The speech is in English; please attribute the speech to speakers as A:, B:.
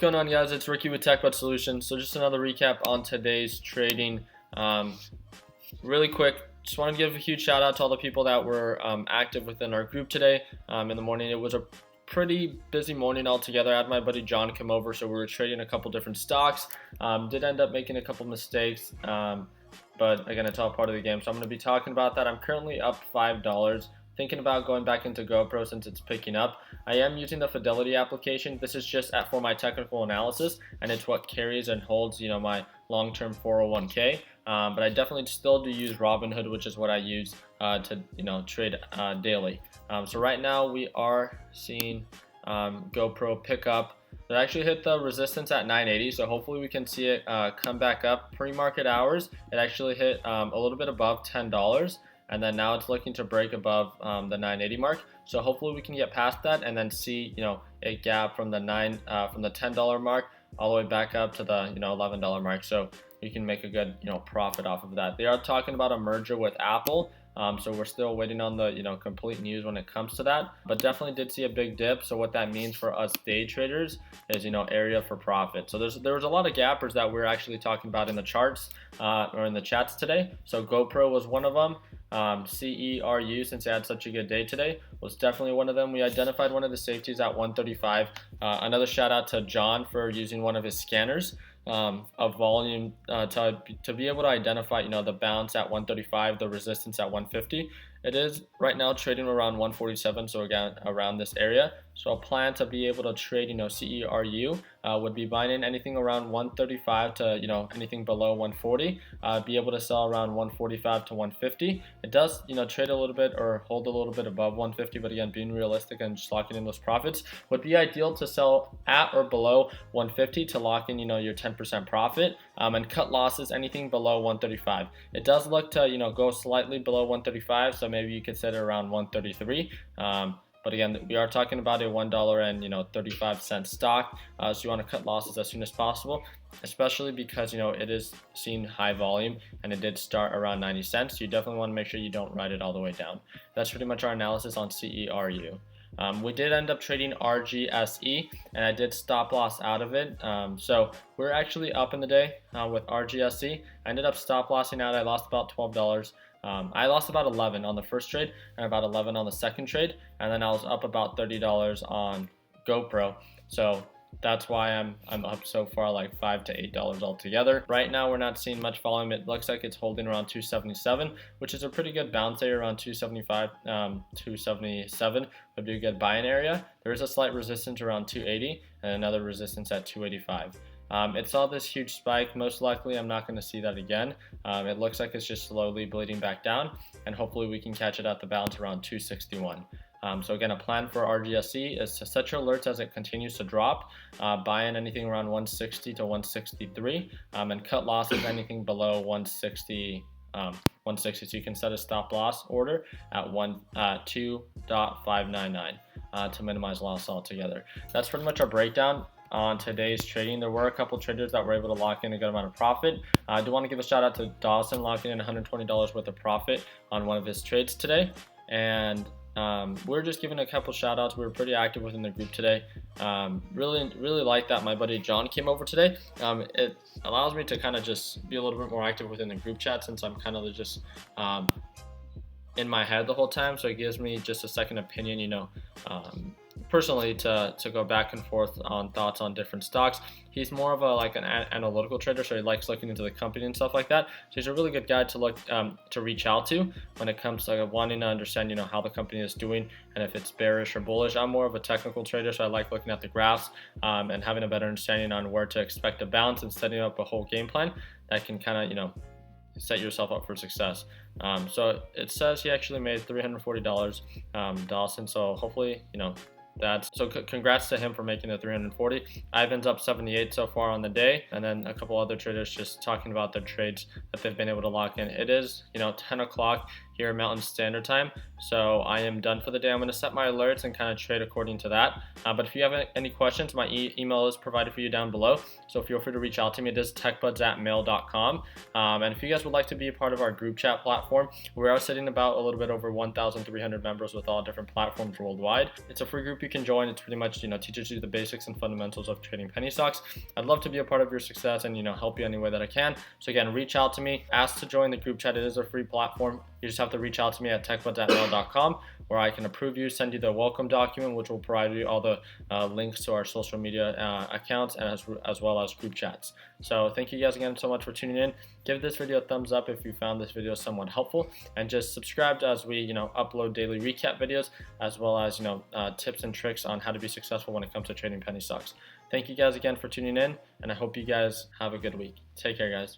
A: going on, guys? It's Ricky with TechBud Solutions. So just another recap on today's trading. Really quick, just want to give a huge shout out to all the people that were active within our group today. In the morning, it was a pretty busy morning altogether. I had my buddy John come over, so we were trading a couple different stocks. Did end up making a couple mistakes, but again, it's all part of the game. So I'm going to be talking about that. I'm currently up $5. Thinking about going back into GoPro since it's picking up. I am using the Fidelity application. This is just for my technical analysis, and it's what carries and holds, my long-term 401k. But I definitely still do use Robinhood, which is what I use to, trade daily. So right now we are seeing GoPro pick up. It actually hit the resistance at 980, so hopefully we can see it come back up. Pre-market hours, it actually hit a little bit above $10. And then now it's looking to break above the 980 mark. So hopefully we can get past that and then see, a gap from the $10 mark all the way back up to the $11 mark. So we can make a good profit off of that. They are talking about a merger with Apple. So we're still waiting on the complete news when it comes to that, but definitely did see a big dip. So what that means for us day traders is area for profit. So there was a lot of gappers that we're actually talking about in the charts or in the chats today. So GoPro was one of them. CERU, since they had such a good day today, was definitely one of them. We identified one of the safeties at 135. Another shout out to John for using one of his scanners of volume to be able to identify the bounce at 135, the resistance at 150. It is right now trading around 147, so again around this area. So a plan to be able to trade CERU would be buying in anything around 135 to anything below 140, be able to sell around 145 to 150. It does trade a little bit or hold a little bit above 150, but again, being realistic and just locking in those profits would be ideal to sell at or below 150 to lock in your 10% profit, and cut losses anything below 135. It does look to go slightly below 135, so maybe you could set it around 133. But again, we are talking about a $1.35 stock, so you want to cut losses as soon as possible, especially because it is seeing high volume and it did start around 90 cents. So you definitely want to make sure you don't ride it all the way down. That's pretty much our analysis on CERU. We did end up trading RGSE, and I did stop loss out of it. So we're actually up in the day with RGSE. I ended up stop lossing out. I lost about $12. I lost about 11 on the first trade and about 11 on the second trade, and then I was up about $30 on GoPro. So that's why I'm up so far, like $5 to $8 altogether. Right now we're not seeing much volume. It looks like it's holding around 277, which is a pretty good bounce there around 275, 277 would be a good buying area. There is a slight resistance around 280 and another resistance at 285. It saw this huge spike. Most likely I'm not going to see that again. It looks like it's just slowly bleeding back down, and hopefully we can catch it at the bounce around 261. So again, a plan for RGSE is to set your alerts as it continues to drop, buy in anything around 160 to 163, and cut losses anything below 160. 160. So you can set a stop loss order at 2.599 to minimize loss altogether. That's pretty much our breakdown on today's trading. There were a couple traders that were able to lock in a good amount of profit. I do want to give a shout out to Dawson, locking in $120 worth of profit on one of his trades today. And we're just giving a couple shout outs. We were pretty active within the group today. Really like that my buddy John came over today. It allows me to kind of just be a little bit more active within the group chat, since I'm kind of just in my head the whole time. So it gives me just a second opinion, personally to go back and forth on thoughts on different stocks. He's more of an analytical trader, so he likes looking into the company and stuff like that. So he's a really good guy to look to reach out to when it comes to wanting to understand how the company is doing and if it's bearish or bullish. I'm more of a technical trader, so I like looking at the graphs and having a better understanding on where to expect a bounce and setting up a whole game plan that can kind of set yourself up for success. So it says he actually made $340, Dawson. So hopefully congrats to him for making the 340. Ivan's up 78 so far on the day, and then a couple other traders just talking about their trades that they've been able to lock in. It is 10 o'clock here Mountain Standard Time. So I am done for the day. I'm going to set my alerts and kind of trade according to that. But if you have any questions, my email is provided for you down below. So feel free to reach out to me. It is techbuds@mail.com. And if you guys would like to be a part of our group chat platform, we are sitting about a little bit over 1,300 members with all different platforms worldwide. It's a free group you can join. It's pretty much, teaches you the basics and fundamentals of trading penny stocks. I'd love to be a part of your success and, help you any way that I can. So again, reach out to me, ask to join the group chat. It is a free platform. You just have to reach out to me at techbuds@mail.com, where I can approve you, send you the welcome document, which will provide you all the links to our social media accounts and as well as group chats. So thank you guys again so much for tuning in. Give this video a thumbs up if you found this video somewhat helpful, and just subscribe as we upload daily recap videos, as well as tips and tricks on how to be successful when it comes to trading penny stocks. Thank you guys again for tuning in, and I hope you guys have a good week. Take care, guys.